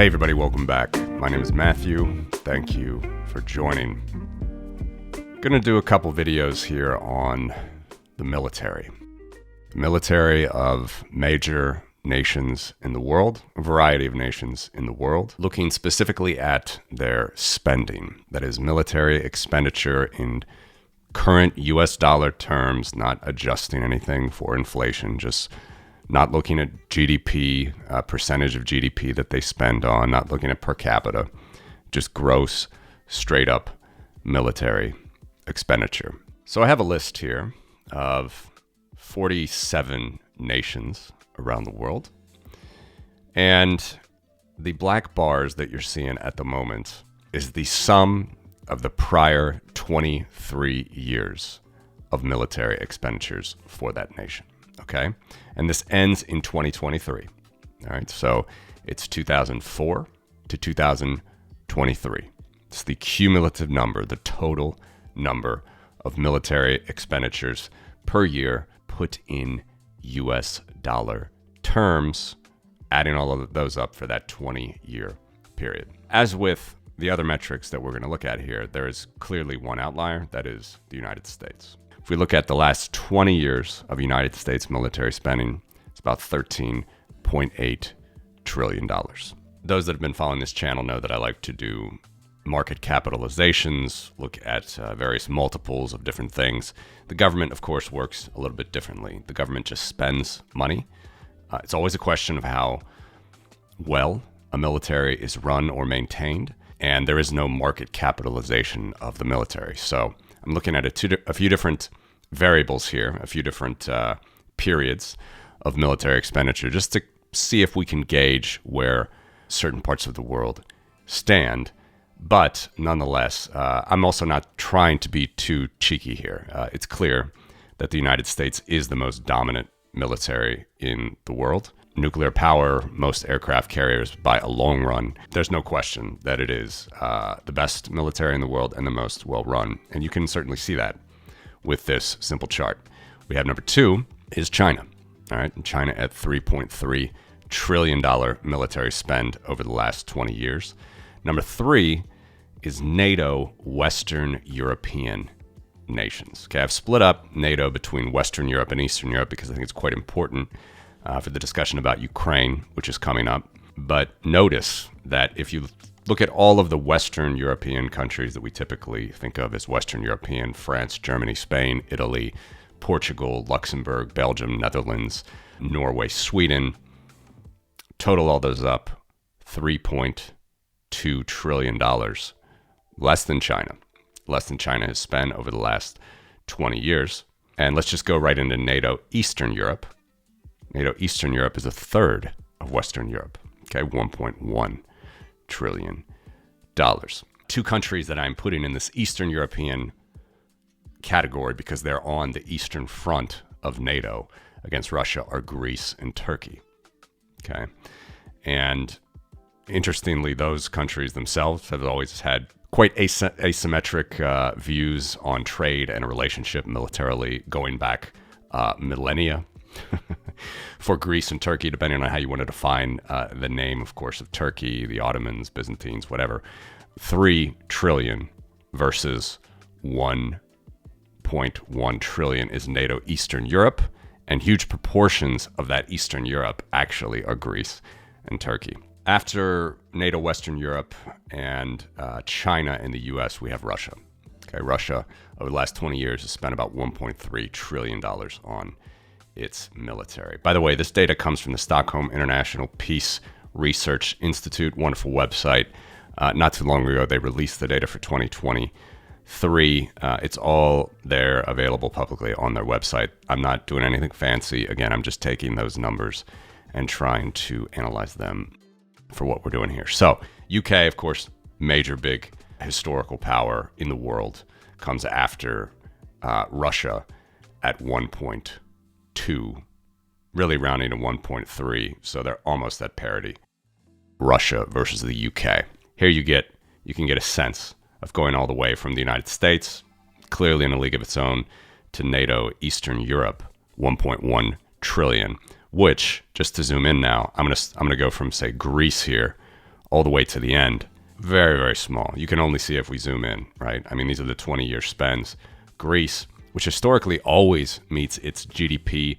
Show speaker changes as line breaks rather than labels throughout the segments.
Hey everybody, welcome back. My name is Matthew. Thank you for joining. Gonna do a couple videos here on the military. The military of major nations in the world, a variety of nations in the world, looking specifically at their spending. That is military expenditure in current US dollar terms, not adjusting anything for inflation, just not looking at GDP, percentage of GDP that they spend on, not looking at per capita, just gross, straight up military expenditure. So I have a list here of 47 nations around the world. And the black bars that you're seeing at the moment is the sum of the prior 23 years of military expenditures for that nation. Okay. And this ends in 2023. All right. So it's 2004 to 2023. It's the cumulative number, the total number of military expenditures per year put in US dollar terms, adding all of those up for that 20-year period. As with the other metrics that we're going to look at here, there is clearly one outlier, that is the United States. If we look at the last 20 years of United States military spending, it's about $13.8 trillion. Those that have been following this channel know that I like to do market capitalizations, look at various multiples of different things. The government, of course, works a little bit differently. The government just spends money. It's always a question of how well a military is run or maintained, and there is no market capitalization of the military. So I'm looking at a few different variables here, a few different periods of military expenditure, just to see if we can gauge where certain parts of the world stand. But nonetheless, I'm also not trying to be too cheeky here. It's clear that the United States is the most dominant military in the world. Nuclear power, most aircraft carriers by a long run. There's no question that it is the best military in the world and the most well-run. And you can certainly see that with this simple chart. We have number 2 is China. All right, and China at $3.3 trillion military spend over the last 20 years. Number 3 is NATO Western European nations. Okay, I've split up NATO between Western Europe and Eastern Europe because I think it's quite important for the discussion about Ukraine, which is coming up. But notice that if you look at all of the Western European countries that we typically think of as Western European, France, Germany, Spain, Italy, Portugal, Luxembourg, Belgium, Netherlands, Norway, Sweden, total all those up, $3.2 trillion, less than China. Less than China has spent over the last 20 years. And let's just go right into NATO Eastern Europe. NATO Eastern Europe is a third of Western Europe, okay, $1.1 trillion. 2 countries that I'm putting in this Eastern European category because they're on the eastern front of NATO against Russia are Greece and Turkey, okay? And interestingly, those countries themselves have always had quite asymmetric views on trade and a relationship militarily going back millennia. For Greece and Turkey, depending on how you want to define the name, of course, of Turkey, the Ottomans, Byzantines, whatever, 3 trillion versus 1.1 trillion is NATO Eastern Europe, and huge proportions of that Eastern Europe actually are Greece and Turkey. After NATO Western Europe and China and the US, we have Russia. Okay, Russia over the last 20 years has spent about $1.3 trillion on its military. By the way, this data comes from the Stockholm International Peace Research Institute, wonderful website. Not too long ago, they released the data for 2023. It's all there available publicly on their website. I'm not doing anything fancy. Again, I'm just taking those numbers and trying to analyze them for what we're doing here. So UK, of course, major big historical power in the world, comes after Russia at 1.2, really rounding to 1.3. So they're almost at parity. Russia versus the UK. Here you can get a sense of going all the way from the United States, clearly in a league of its own, to NATO Eastern Europe, 1.1 trillion, which, just to zoom in now, I'm gonna go from, say, Greece here all the way to the end. Very, very small. You can only see if we zoom in, right? I mean, these are the 20-year spends. Greece, which historically always meets its GDP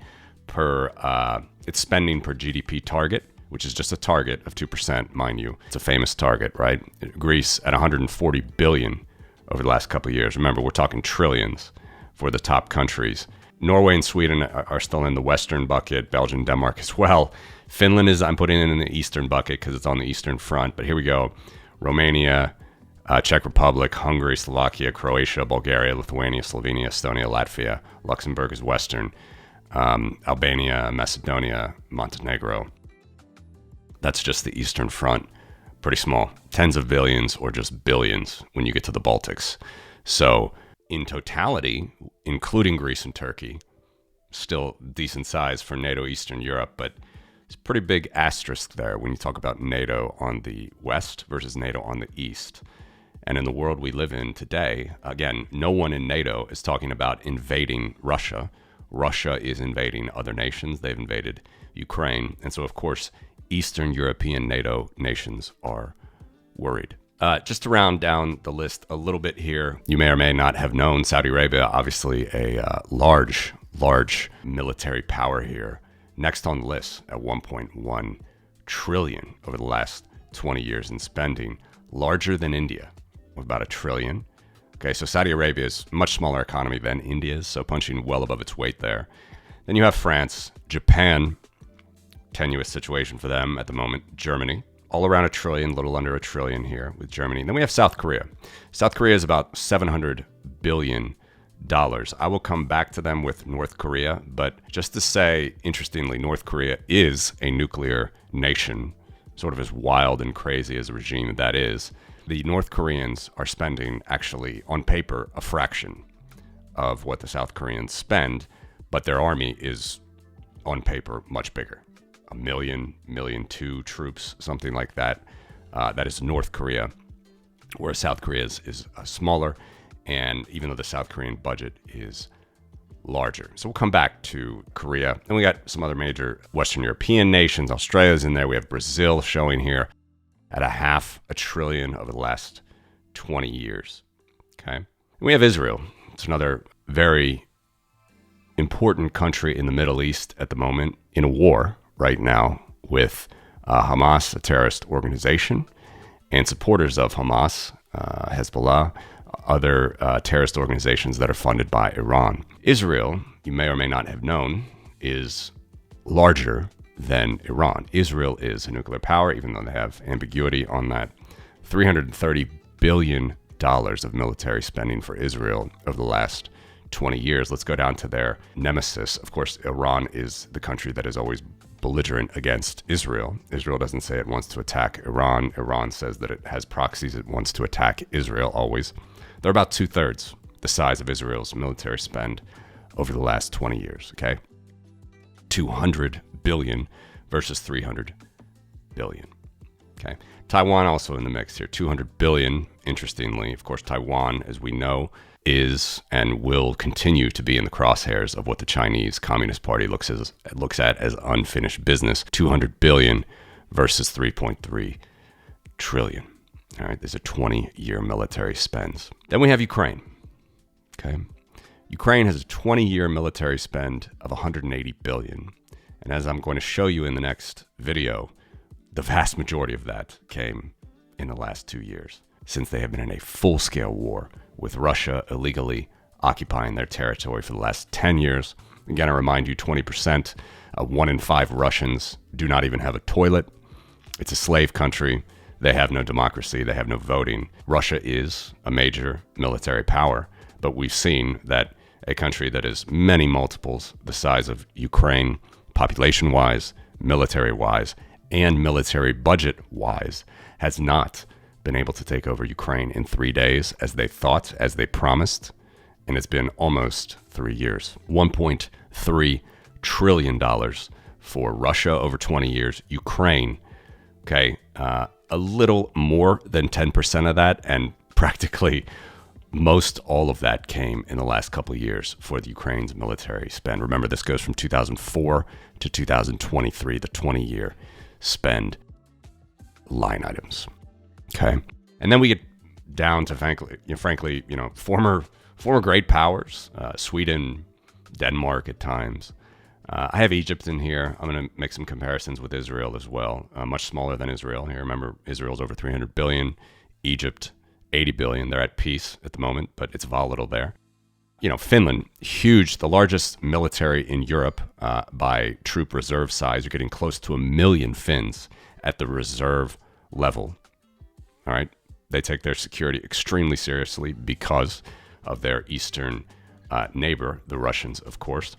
its spending per GDP target, which is just a target of 2%, mind you. It's a famous target, right? Greece at 140 billion over the last couple of years. Remember, we're talking trillions for the top countries. Norway and Sweden are still in the Western bucket, Belgium, Denmark as well. Finland I'm putting in the Eastern bucket because it's on the Eastern front, but here we go. Romania, Czech Republic, Hungary, Slovakia, Croatia, Bulgaria, Lithuania, Slovenia, Estonia, Latvia, Luxembourg is Western, Albania, Macedonia, Montenegro. That's just the Eastern front. Pretty small, tens of billions or just billions when you get to the Baltics. So in totality, including Greece and Turkey, still decent size for NATO Eastern Europe, but it's a pretty big asterisk there when you talk about NATO on the west versus NATO on the east. And in the world we live in today, again, no one in NATO is talking about invading Russia. Russia is invading other nations. They've invaded Ukraine. And so, of course, Eastern European NATO nations are worried. Just to round down the list a little bit here, you may or may not have known Saudi Arabia, obviously a large military power here. Next on the list at 1.1 trillion over the last 20 years in spending, larger than India with about $1 trillion. Okay, so Saudi Arabia is a much smaller economy than India is, so punching well above its weight there. Then you have France, Japan, tenuous situation for them at the moment, Germany, all around $1 trillion, little under $1 trillion here with Germany. And then we have South Korea. South Korea is about $700 billion. I will come back to them with North Korea, but just to say, interestingly, North Korea is a nuclear nation, sort of as wild and crazy as a regime that is. The North Koreans are spending, actually, on paper, a fraction of what the South Koreans spend, but their army is, on paper, much bigger. 1 million, 1.2 million troops, something like that. That is North Korea, whereas South Korea is smaller. And even though the South Korean budget is larger. So we'll come back to Korea. And we got some other major Western European nations. Australia's in there. We have Brazil showing here at $500 billion over the last 20 years. Okay. And we have Israel. It's another very important country in the Middle East at the moment, in a war right now with Hamas, a terrorist organization, and supporters of Hamas, Hezbollah, other terrorist organizations that are funded by Iran. Israel, you may or may not have known, is larger than Iran. Israel is a nuclear power, even though they have ambiguity on that. $330 billion of military spending for Israel over the last 20 years. Let's go down to their nemesis. Of course, Iran is the country that is always belligerent against Israel. Israel doesn't say it wants to attack Iran. Iran says that it has proxies it wants to attack Israel always. They're about 2/3 the size of Israel's military spend over the last 20 years, okay? 200 billion versus 300 billion, okay? Taiwan also in the mix here, 200 billion, interestingly. Of course, Taiwan, as we know, is and will continue to be in the crosshairs of what the Chinese Communist Party looks at as unfinished business. 200 billion versus 3.3 trillion. All right, these are 20-year military spends. Then we have Ukraine. Okay, Ukraine has a 20-year military spend of 180 billion. And as I'm going to show you in the next video, the vast majority of that came in the last 2 years, since they have been in a full-scale war with Russia illegally occupying their territory for the last 10 years. Again, I remind you, 20%, 1 in 5 Russians do not even have a toilet. It's a slave country. They have no democracy. They have no voting. Russia is a major military power, but we've seen that a country that is many multiples the size of Ukraine, population-wise, military-wise, and military budget-wise, has not been able to take over Ukraine in 3 days as they thought, as they promised, and it's been almost 3 years. $1.3 trillion for Russia over 20 years. Ukraine, okay, a little more than 10% of that, and practically most all of that came in the last couple of years for the Ukraine's military spend. Remember, this goes from 2004 to 2023, the 20-year spend. line items. Okay. And then we get down to frankly, former great powers, Sweden, Denmark at times. I have Egypt in here. I'm going to make some comparisons with Israel as well. Much smaller than Israel here. Remember, Israel's over 300 billion. Egypt, 80 billion. They're at peace at the moment, but it's volatile there. Finland, huge, the largest military in Europe by troop reserve size. You're getting close to 1 million Finns at the reserve level. All right. They take their security extremely seriously because of their eastern neighbor, the Russians, of course.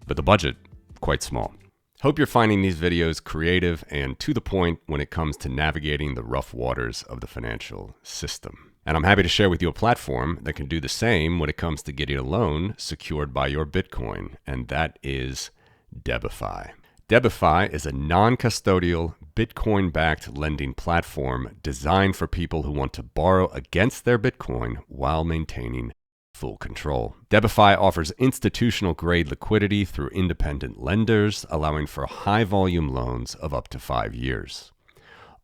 But the budget, quite small. Hope you're finding these videos creative and to the point when it comes to navigating the rough waters of the financial system. And I'm happy to share with you a platform that can do the same when it comes to getting a loan secured by your Bitcoin, and that is Debify. Debify is a non-custodial, Bitcoin-backed lending platform designed for people who want to borrow against their Bitcoin while maintaining full control. Debify offers institutional-grade liquidity through independent lenders, allowing for high-volume loans of up to 5 years.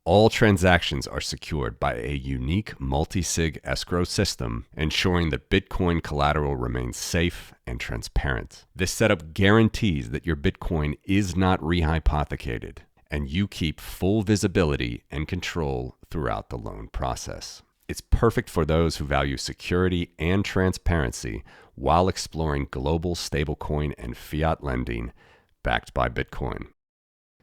All transactions are secured by a unique multi-sig escrow system, ensuring that Bitcoin collateral remains safe and transparent. This setup guarantees that your Bitcoin is not rehypothecated, and you keep full visibility and control throughout the loan process. It's perfect for those who value security and transparency while exploring global stablecoin and fiat lending backed by Bitcoin.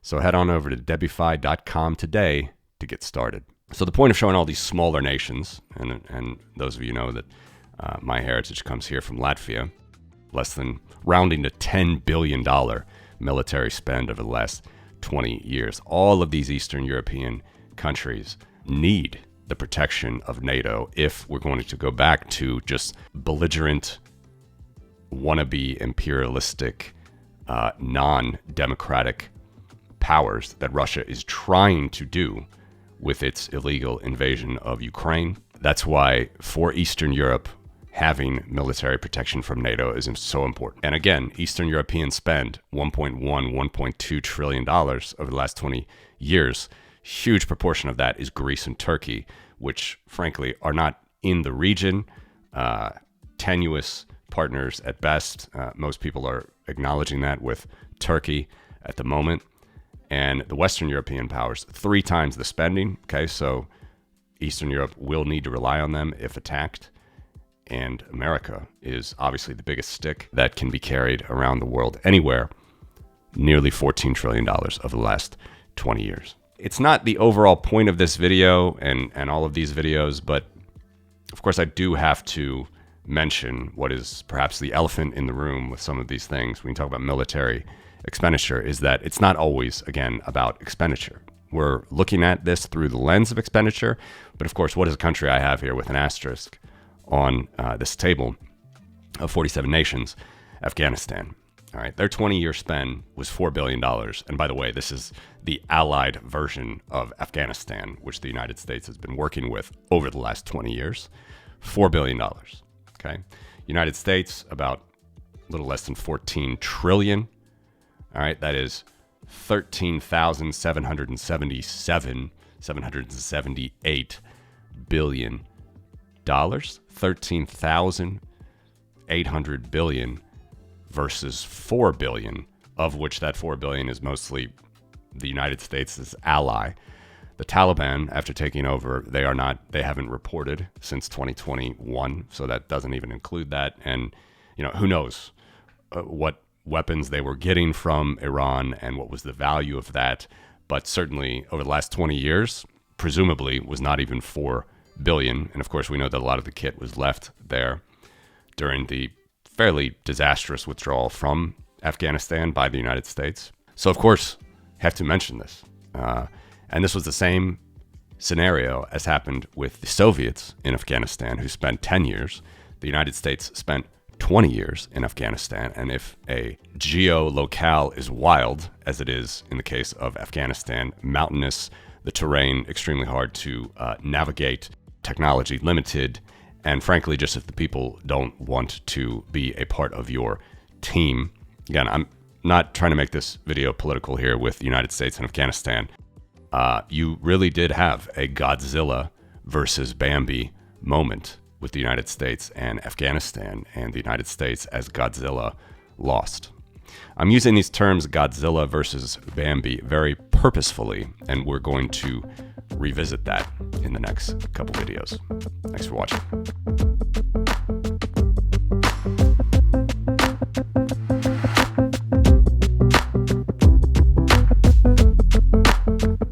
So head on over to debify.com today to get started. So the point of showing all these smaller nations, and those of you know that my heritage comes here from Latvia, less than rounding to $10 billion military spend over the last 20 years. All of these Eastern European countries need the protection of NATO if we're going to go back to just belligerent, wannabe, imperialistic, non-democratic powers that Russia is trying to do with its illegal invasion of Ukraine. That's why for Eastern Europe, having military protection from NATO is so important. And again, Eastern Europeans spend $1.2 trillion over the last 20 years. Huge proportion of that is Greece and Turkey, which frankly are not in the region, tenuous partners at best. Most people are acknowledging that with Turkey at the moment. And the Western European powers, 3 times the spending. Okay, so Eastern Europe will need to rely on them if attacked. And America is obviously the biggest stick that can be carried around the world anywhere, nearly $14 trillion over the last 20 years. It's not the overall point of this video and all of these videos, but of course I do have to mention what is perhaps the elephant in the room with some of these things when you talk about military expenditure, is that it's not always, again, about expenditure. We're looking at this through the lens of expenditure, but of course, what is a country I have here with an asterisk on this table of 47 nations? Afghanistan. All right, their 20-year spend was $4 billion. And by the way, this is the allied version of Afghanistan, which the United States has been working with over the last 20 years. $4 billion, okay? United States, about a little less than 14 trillion. All right, that is 778 billion dollars. 13,800 billion versus 4 billion, of which that 4 billion is mostly the United States' ally. The Taliban, after taking over, they haven't reported since 2021, so that doesn't even include that. And who knows what weapons they were getting from Iran and what was the value of that. But certainly over the last 20 years, presumably was not even 4 billion. And of course, we know that a lot of the kit was left there during the fairly disastrous withdrawal from Afghanistan by the United States. So of course, have to mention this. And this was the same scenario as happened with the Soviets in Afghanistan, who spent 10 years. The United States spent 20 years in Afghanistan. And if a geo-locale is wild, as it is in the case of Afghanistan, mountainous, the terrain extremely hard to navigate, technology limited, and frankly, just if the people don't want to be a part of your team. Again, I'm not trying to make this video political here with the United States and Afghanistan, you really did have a Godzilla versus Bambi moment with the United States and Afghanistan, and the United States as Godzilla lost. I'm using these terms Godzilla versus Bambi very purposefully, and we're going to revisit that in the next couple videos. Thanks for watching.